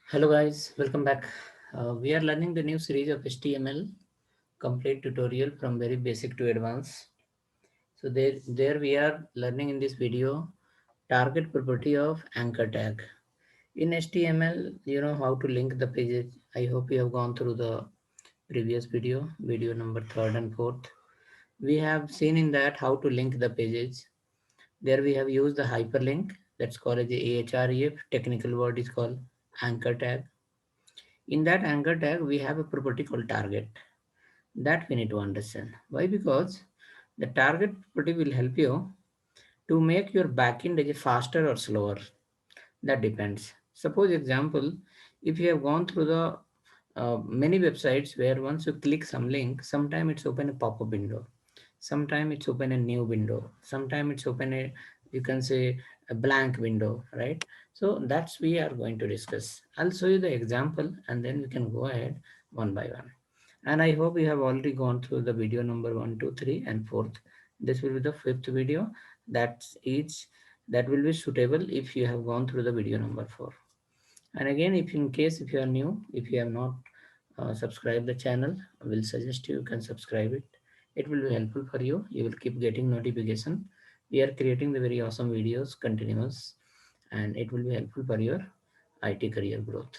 Hello guys, welcome back. We are learning the new series of HTML complete tutorial from very basic to advanced. So there we are learning in this video target property of anchor tag. In HTML, you know how to link the pages. I hope you have gone through the previous video number 3rd and 4th. We have seen in that how to link the pages. There we have used the hyperlink that's called as the AHREF. Technical word is called anchor tag. In that anchor tag, we have a property called target that we need to understand. Why? Because the target property will help you to make your backend as faster or slower. That depends. Suppose example, if you have gone through the many websites where once you click some link, sometime it's open a pop-up window, sometime it's open a new window, sometime it's open a, you can say, a blank window, right? So that's we are going to discuss. I'll show you the example and then we can go ahead one by one. And I hope you have already gone through the video number 1, 2, 3 and 4th. This will be the 5th video. That's each that will be suitable if you have gone through the video number 4. And again, if in case if you are new, if you have not subscribed the channel, I will suggest you can subscribe it. It will be helpful for you. You will keep getting notification. We are creating the very awesome videos continuous, and it will be helpful for your IT career growth.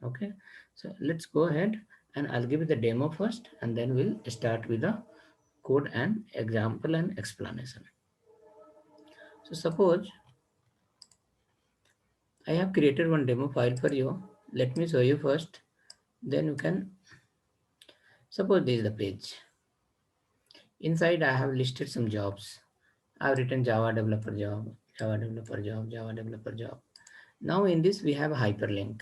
Okay, so let's go ahead and I'll give you the demo first, and then we'll start with the code and example and explanation. So suppose I have created one demo file for you. Let me show you first. Then you can suppose this is the page. Inside I have listed some jobs. I've written Java developer job, Java developer job, Java developer job. Now in this we have a hyperlink.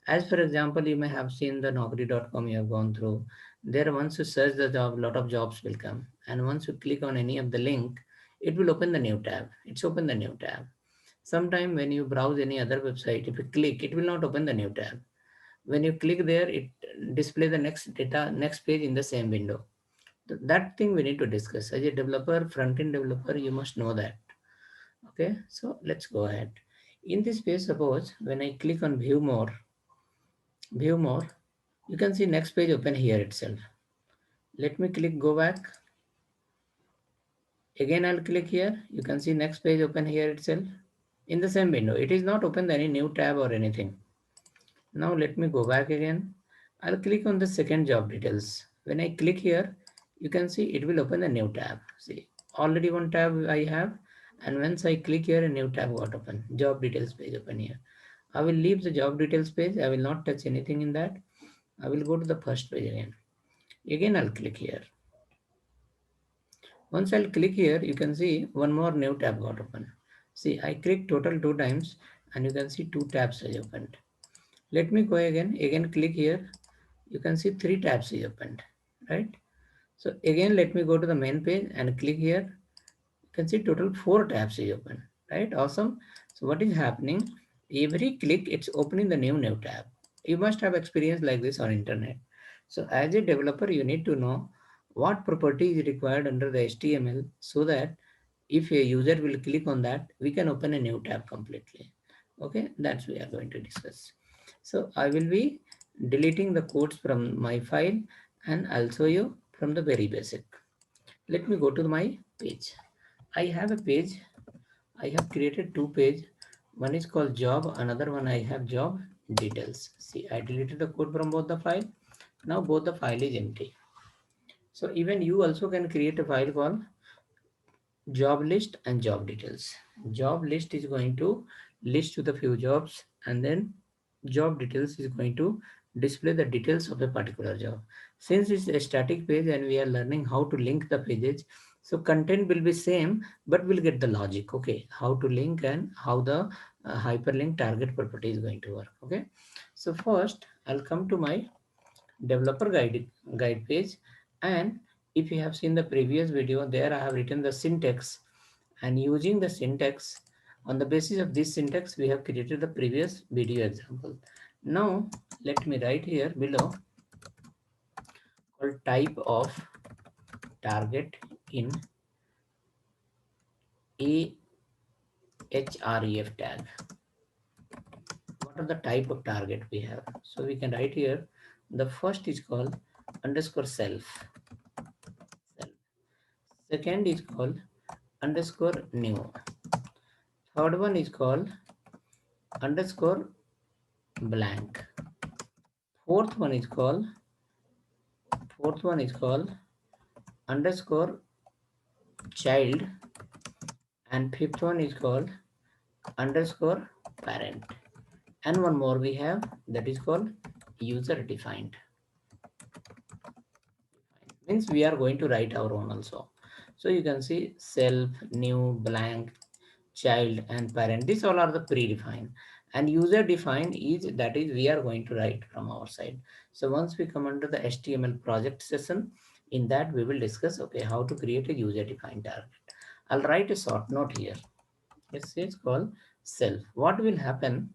As for example, you may have seen the Naukri.com you have gone through. There once you search the job, lot of jobs will come. And once you click on any of the link, it will open the new tab. It's open the new tab. Sometime when you browse any other website, if you click, it will not open the new tab. When you click there, it display the next page in the same window. That thing we need to discuss. As a developer, front-end developer, you must know that. Okay, so let's go ahead. In this page, suppose when I click on view more, you can see next page open here itself. Let me click go back. Again, I'll click here. You can see next page open here itself in the same window. It is not opened any new tab or anything. Now let me go back again. I'll click on the second job details. When I click here, you can see it will open a new tab. See, already one tab I have, and once I click here, a new tab got open. Job details page open here. I will leave the job details page. I will not touch anything in that. I will go to the first page again. Again, I'll click here. Once I'll click here, you can see one more new tab got open. See, I click total 2 times, and you can see 2 tabs are opened. Let me go again click here. You can see 3 tabs is opened, right? So again, let me go to the main page and click here. You can see total 4 tabs is open, right? Awesome. So what is happening? Every click, it's opening the new tab. You must have experience like this on internet. So as a developer, you need to know what property is required under the HTML so that if a user will click on that, we can open a new tab completely. Okay, that's we are going to discuss. So I will be deleting the codes from my file and I'll show you from the very basic. Let me go to my page. I have a page. I have created 2 pages. One is called job, another one I have job details. See, I deleted the code from both the file. Now both the file is empty. So even you also can create a file called job list and job details. Job list is going to list to the few jobs, and then job details is going to display the details of a particular job. Since it's a static page and we are learning how to link the pages, so content will be same, but we'll get the logic. Okay, how to link and how the hyperlink target property is going to work. Okay, so first I'll come to my developer guide page, and if you have seen the previous video, there I have written the syntax, and using the syntax, on the basis of this syntax we have created the previous video example. Now let me write here below called type of target in ahref tag. are the type of target we have. So we can write here, the first is called underscore self. Self. Second is called underscore new. Third one is called underscore blank. Fourth one is called underscore child, and fifth one is called underscore parent. And one more we have, that is called user defined. Means we are going to write our own also. So you can see self, new, blank, child and parent. These all are the predefined, and user defined is, that is we are going to write from our side. So once we come under the HTML project session, in that we will discuss, okay, how to create a user defined target. I'll write a short note here. It's called self. What will happen?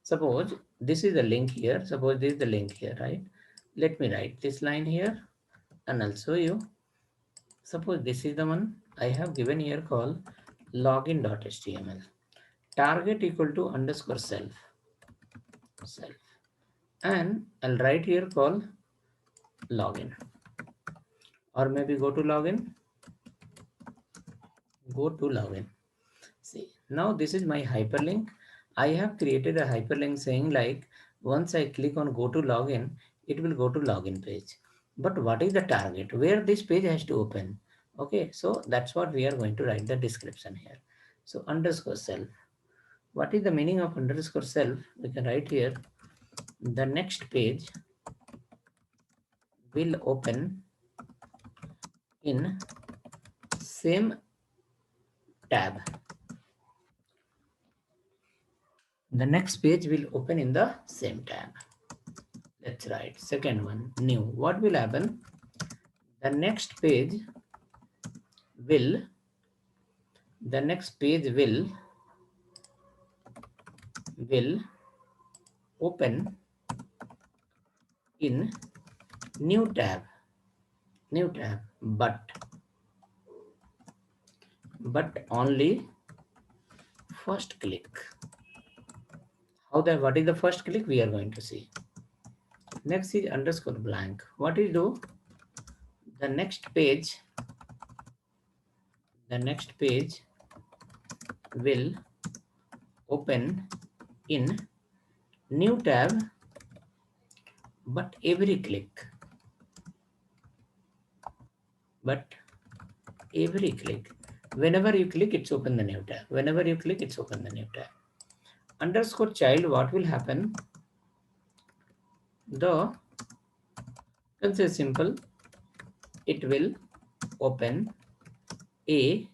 Suppose this is the link here. Suppose this is the link here, right? Let me write this line here and I'll show you. Suppose this is the one I have given here called login.html. Target equal to underscore self. And I'll write here called login. Or maybe go to login. See, now this is my hyperlink. I have created a hyperlink saying like, once I click on go to login, it will go to login page. But what is the target? Where this page has to open? Okay, so that's what we are going to write the description here. So underscore self. What is the meaning of underscore self? We can write here, the next page will open in same tab. The next page will open in the same tab. Let's write second one, new. What will happen? The next page will the next page will open in new tab, but only first click. What is the first click? We are going to see. Next is underscore blank. What is do? The next page will open in new tab, but every click. Whenever you click, it's open the new tab. Underscore child, what will happen? The can say simple, it will open a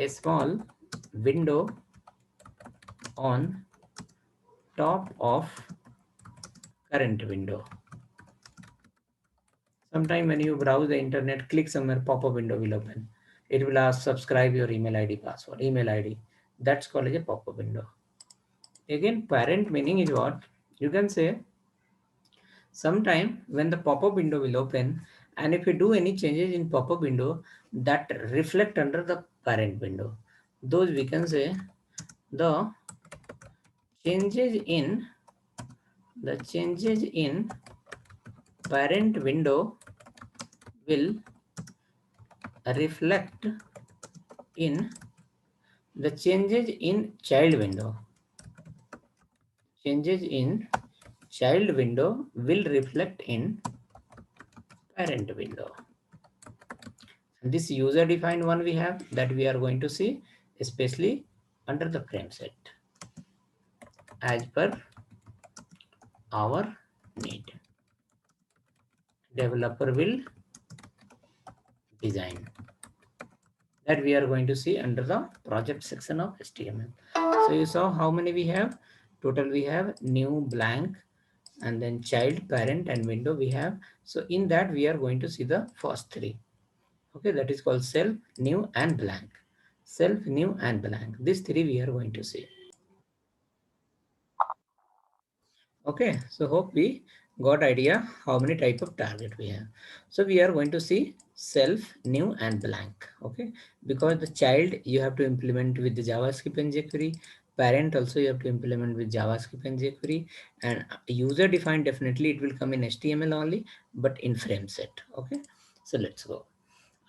small window on top of current window. Sometime when you browse the internet, click somewhere, pop-up window will open. It will ask subscribe your email ID password, email ID. That's called as a pop-up window. Again, parent meaning is what? You can say sometime when the pop-up window will open, and if you do any changes in pop-up window, that reflect under the parent window. Those we can say the changes in parent window will reflect in the changes in child window. Changes in child window will reflect in parent window. And this user defined one we have, that we are going to see, especially under the frame set as per our need. Developer will design. That we are going to see under the project section of HTML. So you saw how many we have. Total we have new, blank, and then child, parent, and window we have. So in that we are going to see the first three. Okay, that is called self, new, and blank. Self, new, and blank. These three we are going to see. Okay, so hope we got idea how many type of target we have. So we are going to see self, new and blank. Okay, because the child you have to implement with the JavaScript and jQuery, parent also you have to implement with JavaScript and jQuery, and user defined definitely it will come in HTML only, but in frame set. Okay, so let's go.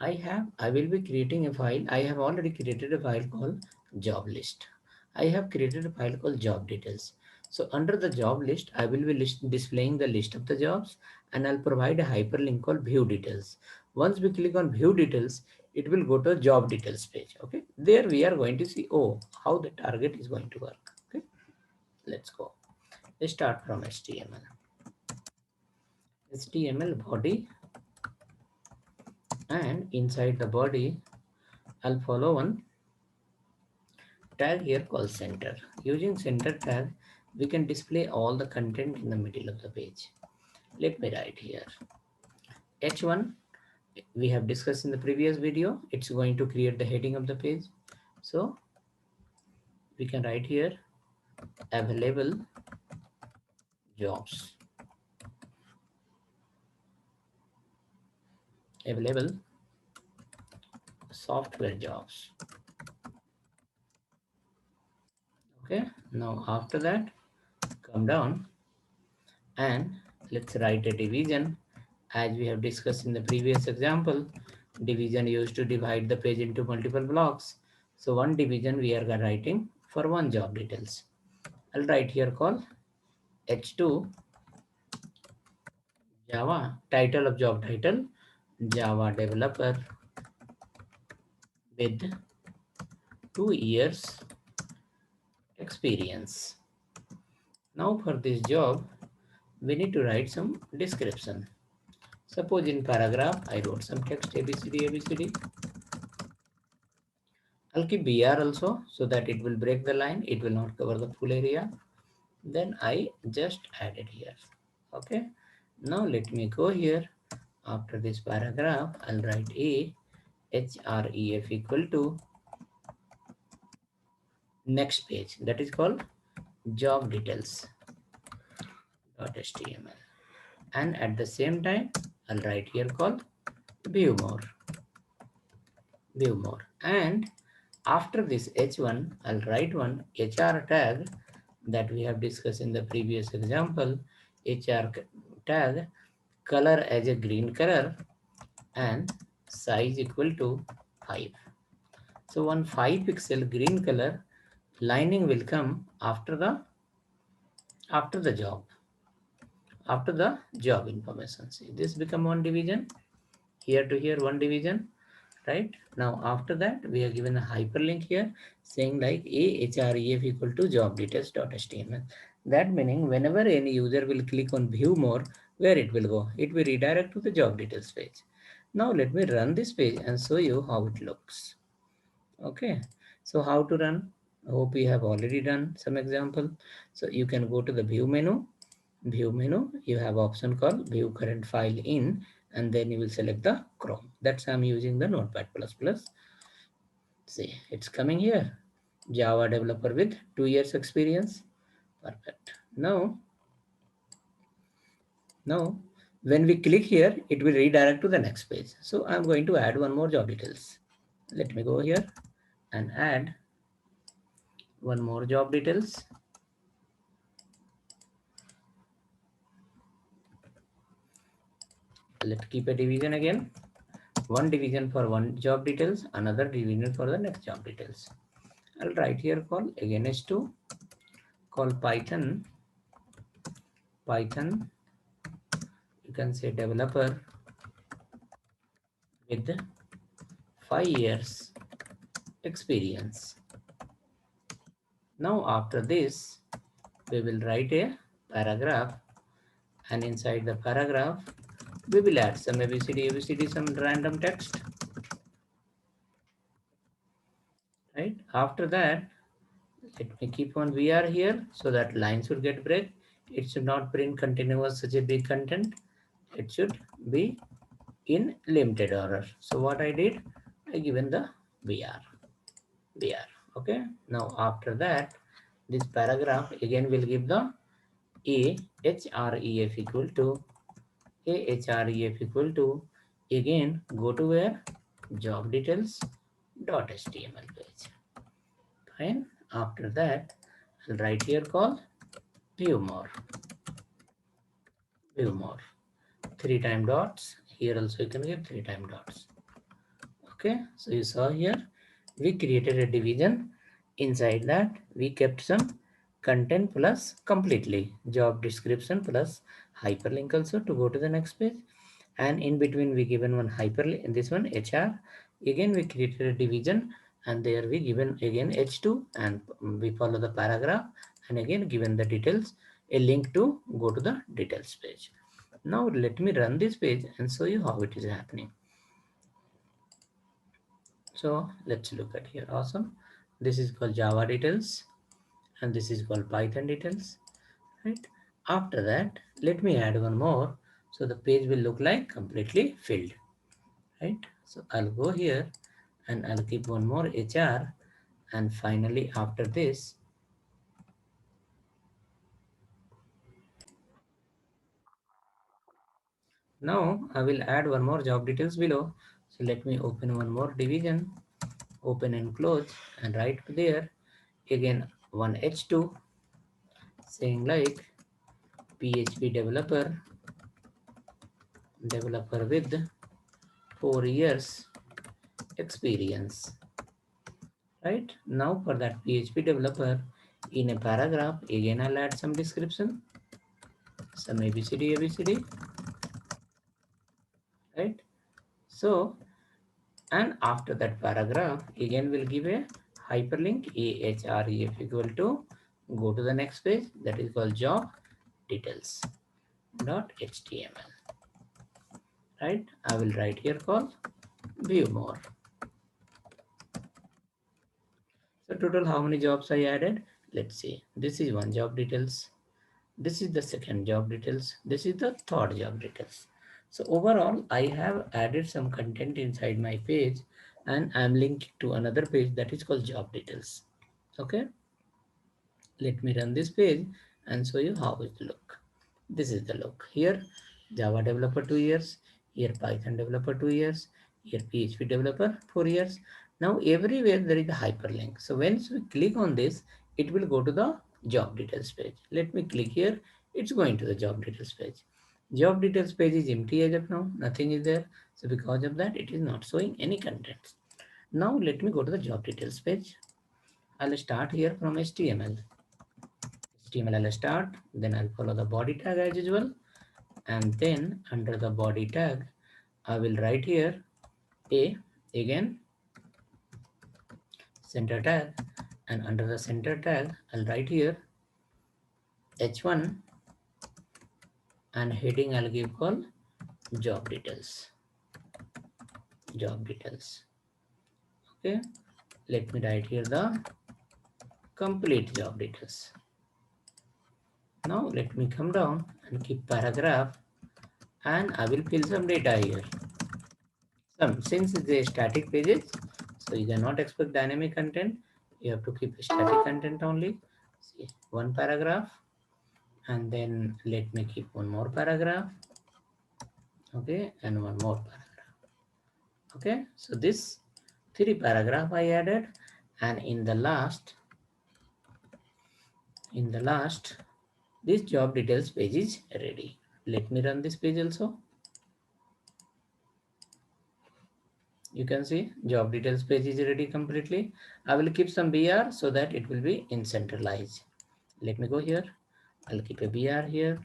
I will be creating a file. I have already created a file called job list. I have created a file called job details. So under the job list, I will be displaying the list of the jobs, and I'll provide a hyperlink called view details. Once we click on view details, it will go to a job details page. Okay. There we are going to see, oh, how the target is going to work. Okay. Let's go. Let's start from HTML. HTML body, and inside the body, I'll follow one tag here called center. Using center tag, we can display all the content in the middle of the page. Let me write here. H1, we have discussed in the previous video. It's going to create the heading of the page. So we can write here available jobs. Available software jobs. Okay. Now after that, come down and let's write a division. As we have discussed in the previous example, division used to divide the page into multiple blocks. So one division we are writing for one job details. I'll write here call H2 Java, title of job title, Java developer with 2 years experience. Now for this job, we need to write some description. Suppose in paragraph, I wrote some text ABCD, ABCD. I'll keep BR also so that it will break the line. It will not cover the full area. Then I just added here. Okay. Now let me go here. After this paragraph, I'll write a href equal to next page. That is called job details .html. And at the same time, I'll write here called view more. View more. And after this h1, I'll write one HR tag that we have discussed in the previous example. HR tag color as a green color and size equal to 5. So one 5 pixel green color lining will come after the job information. See, this become one division, here to here one division, right? Now after that we are given a hyperlink here saying like a href equal to job details.html. That meaning whenever any user will click on view more, where it will go? It will redirect to the job details page. Now let me run this page and show you how it looks. Okay, so how to run? I hope you have already done some example. So you can go to the view menu. You have option called view current file in, and then you will select the Chrome. That's I'm using the Notepad++. See, it's coming here. Java developer with 2 years experience. Perfect. Now, when we click here, it will redirect to the next page. So I'm going to add one more job details. Let me go here and add one more job details. Let's keep a division again. One division for one job details, another division for the next job details. I'll write here call again h2, call Python, you can say developer with 5 years experience. Now after this, we will write a paragraph, and inside the paragraph, we will add some ABCD, some random text, right? After that, let me keep on VR here so that lines will get break. It should not print continuous such a big content. It should be in limited order. So what I did, I given the VR. Okay. Now after that, this paragraph again will give the ahref equal to Again, go to where? Job details .html page. Fine. After that, I'll write here call view more. View more. 3 time dots. Here also you can give 3 time dots. Okay. So you saw here, we created a division. Inside that, we kept some content plus completely job description plus hyperlink also to go to the next page. And in between we given one hyperlink, in this one HR. Again we created a division, and there we given again H2, and we follow the paragraph, and again given the details, a link to go to the details page. Now let me run this page and show you how it is happening. So let's look at here. Awesome. This is called Java details, and this is called Python details, right? After that, let me add one more. So the page will look like completely filled, right? So I'll go here and I'll keep one more HR. And finally, after this, now I will add one more job details below. So let me open one more division, open and close, and write there again one H2 saying like PHP developer with 4 years experience. Right now, for that PHP developer, in a paragraph, again I'll add some description, some ABCD, right? So, and after that paragraph, again we'll give a hyperlink ahref equal to go to the next page, that is called job details .html. Right? I will write here called view more. So total how many jobs I added? Let's see. This is one job details. This is the second job details. This is the third job details. So overall, I have added some content inside my page, and I'm linking to another page that is called job details. Okay. Let me run this page and show you how it look. This is the look. Here Java developer 2 years, here Python developer 2 years, here PHP developer 4 years. Now everywhere there is a hyperlink. So once we click on this, it will go to the job details page. Let me click here. It's going to the job details page. Job details page is empty as of now. Nothing is there. So because of that, it is not showing any contents. Now let me go to the job details page. I'll start here from HTML. HTML I'll start, then I'll follow the body tag as usual, and then under the body tag I will write here a, again center tag, and under the center tag I'll write here h1, and heading I'll give call job details. Okay, let me write here the complete job details. Now let me come down and keep paragraph, and I will fill some data here. Since it's a static pages, so you cannot expect dynamic content. You have to keep static content only. See, one paragraph, and then let me keep one more paragraph. Okay, and one more paragraph. Okay, so this 3 paragraph I added, and in the last, this job details page is ready. Let me run this page also. You can see job details page is ready completely. I will keep some BR so that it will be in centralized. Let me go here. I'll keep a BR here.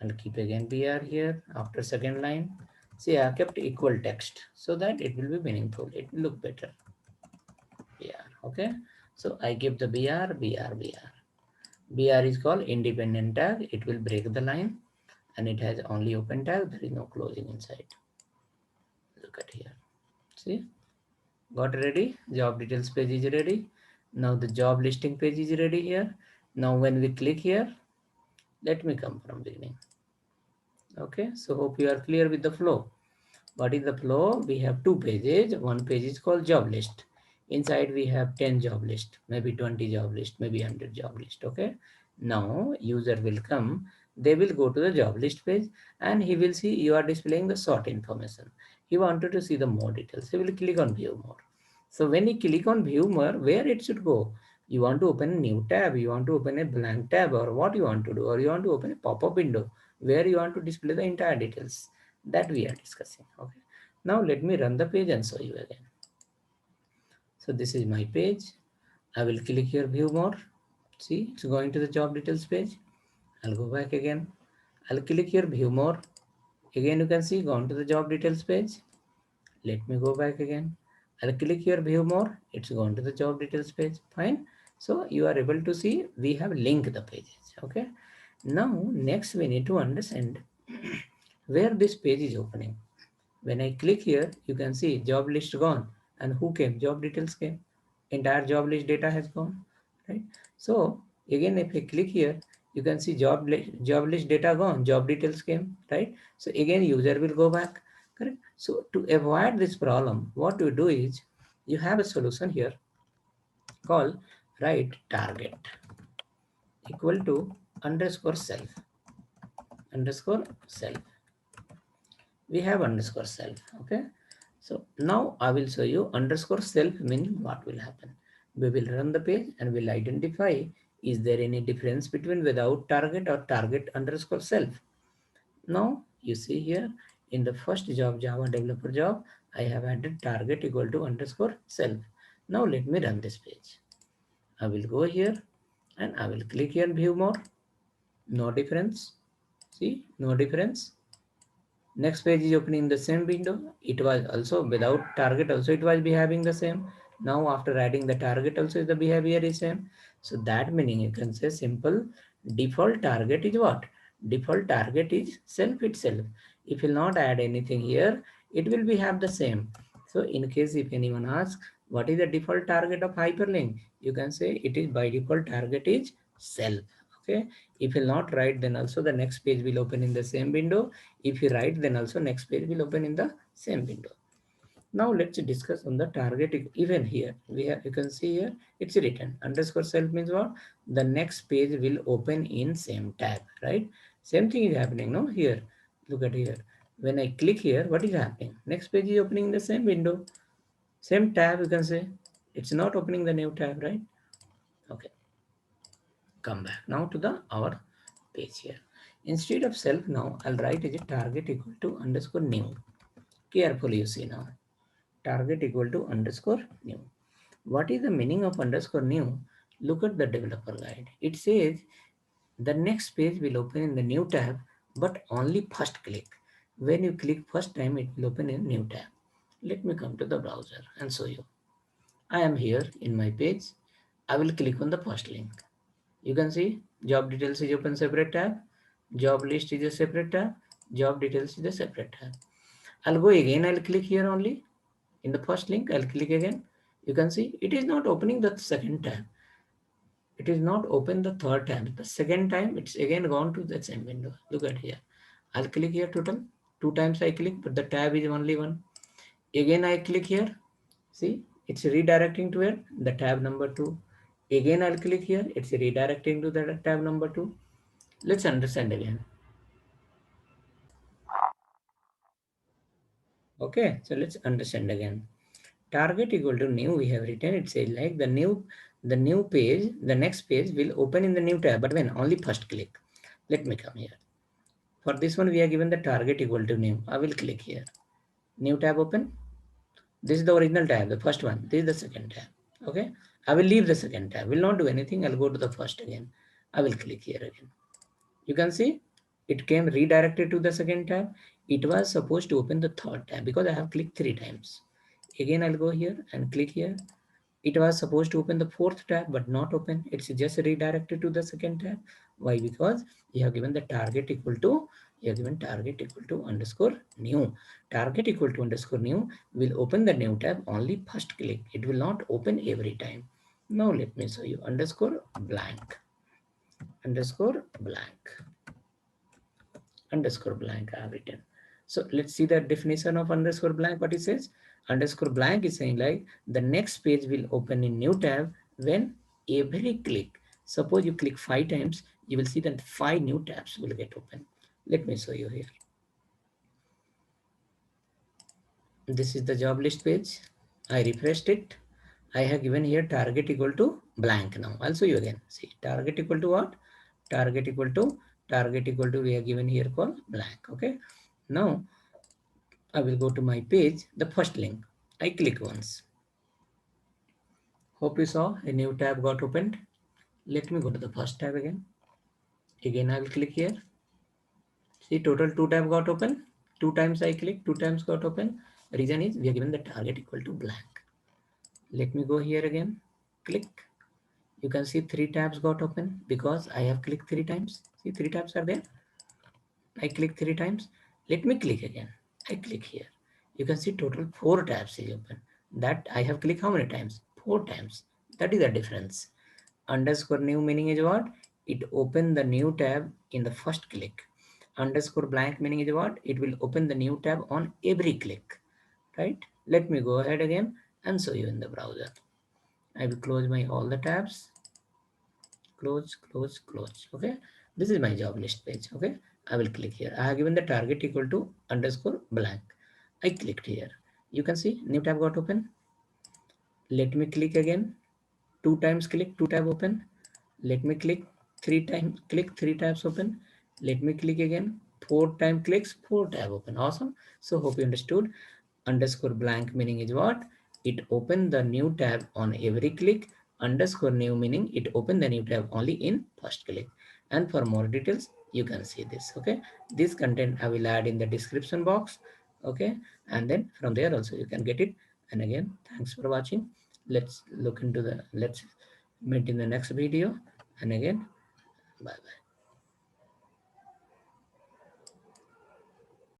I'll keep again BR here after second line. See, I kept equal text so that it will be meaningful. It will look better. BR. Okay. So I give the BR. BR is called independent tag. It will break the line, and it has only open tag. There is no closing inside. Look at here. See, got ready. Job details page is ready. Now the job listing page is ready here. Now when we click here, let me come from beginning. Okay, so hope you are clear with the flow. What is the flow? We have 2 pages. One page is called job list. Inside we have 10 job list, maybe 20 job list, maybe 100 job list. Okay. Now user will come They will go to the job list page and he will see you are displaying the sort information. He wanted to see the more details. He will click on view more. So when you click on view more, where it should go? You want to open a new tab, you want to open a blank tab, or what you want to do, or you want to open a pop-up window where you want to display the entire details that we are discussing. Okay. Now let me run the page and show you again. So this is my page. I will click here view more. See, it's going to the job details page. I'll go back again. I'll click here view more. Again, you can see gone to the job details page. Let me go back again. I'll click here view more. It's gone to the job details page. Fine. So you are able to see we have linked the pages. Okay. Now next we need to understand where this page is opening. When I click here, you can see job list gone and who came? Job details came. Entire job list data has gone, right? So again, if I click here, you can see job list data gone, job details came, right? So again, user will go back, correct? So to avoid this problem, what you do is you have a solution here called write target equal to underscore self underscore self. We have underscore self. Okay. So now I will show you underscore self meaning what will happen. We will run the page and will identify is there any difference between without target or target underscore self. Now you see here in the first job, Java developer job, I have added target equal to underscore self. Now let me run this page. I will go here and I will click here view more. No difference. See, no difference. Next page is opening the same window. It was also without target also it was behaving the same. Now after adding the target also the behavior is same. So that meaning you can say simple default target is what? Default target is self itself. If you will not add anything here, it will be have the same. So in case if anyone asks what is the default target of hyperlink, you can say it is by default target is self. Okay. If you will not write, then also the next page will open in the same window. If you write, then also next page will open in the same window. Now let's discuss on the target. Even here we have, you can see here it's written underscore self means what? The next page will open in same tab, right? Same thing is happening. No, here look at here. When I click here, what is happening? Next page is opening in the same window, same tab. You can say it's not opening the new tab, right? Okay, come back now to the our page here. Instead of self, now I'll write as a target equal to underscore new. Carefully you see now. Target equal to underscore new. What is the meaning of underscore new? Look at the developer guide. It says the next page will open in the new tab, but only first click. When you click first time, it will open in new tab. Let me come to the browser and show you. I am here in my page. I will click on the first link. You can see job details is open separate tab. Job list is a separate tab. Job details is a separate tab. I'll go again. I'll click here only. In the first link, I'll click again. You can see it is not opening the second tab. It is not open the third tab. The second time, it's again gone to the same window. Look at here. I'll click here total. 2 times I click, but the tab is only one. Again, I click here. See, it's redirecting to where? The tab number 2. Again, I'll click here. It's redirecting to the tab number 2. Let's understand again. Okay, so let's understand again. Target equal to new, we have written, it says like the new page, the next page will open in the new tab, but when? Only first click. Let me come here. For this one, we are given the target equal to new. I will click here. New tab open. This is the original tab, the first one. This is the second tab. Okay. I will leave the second tab. Will not do anything. I'll go to the first again. I will click here again. You can see it came redirected to the second tab. It was supposed to open the third tab because I have clicked 3 times. Again, I'll go here and click here. It was supposed to open the fourth tab, but not open. It's just redirected to the second tab. Why? Because you have given the target equal to, you have given target equal to underscore new. Target equal to underscore new will open the new tab only first click. It will not open every time. Now let me show you underscore blank. Underscore blank. Underscore blank I have written. So let's see the definition of underscore blank. What it says? Underscore blank is saying like the next page will open in new tab when every click. Suppose you click 5 times, you will see that 5 new tabs will get open. Let me show you here. This is the job list page. I refreshed it. I have given here target equal to blank. Now I'll show you again. See, target equal to what? Target equal to we have given here called blank. Okay. Now I will go to my page, the first link. I click once. Hope you saw a new tab got opened. Let me go to the first tab again. Again I will click here. See, total 2 tab got open. 2 times I click, 2 times got open. Reason is we are given the target equal to blank. Let me go here again. Click. You can see 3 tabs got open because I have clicked 3 times. See, 3 tabs are there. I click 3 times. Let me click again. I click here. You can see total 4 tabs is open. That I have clicked how many times? 4 times. That is the difference. Underscore new meaning is what? It open the new tab in the first click. Underscore blank meaning is what? It will open the new tab on every click. Right? Let me go ahead again and show you in the browser. I will close my all the tabs. Close. Okay. This is my job list page. Okay. I will click here. I have given the target equal to underscore blank. I clicked here. You can see new tab got open. Let me click again. 2 times click, 2 tab open. Let me click 3 times, click 3 tabs open. Let me click again. 4 time clicks, 4 tab open. Awesome. So hope you understood. Underscore blank meaning is what? It open the new tab on every click. Underscore new meaning it open the new tab only in first click. And for more details, you can see this. Okay. This content I will add in the description box. Okay. And then from there also you can get it. And again, thanks for watching. Let's meet in the next video. And again, bye bye.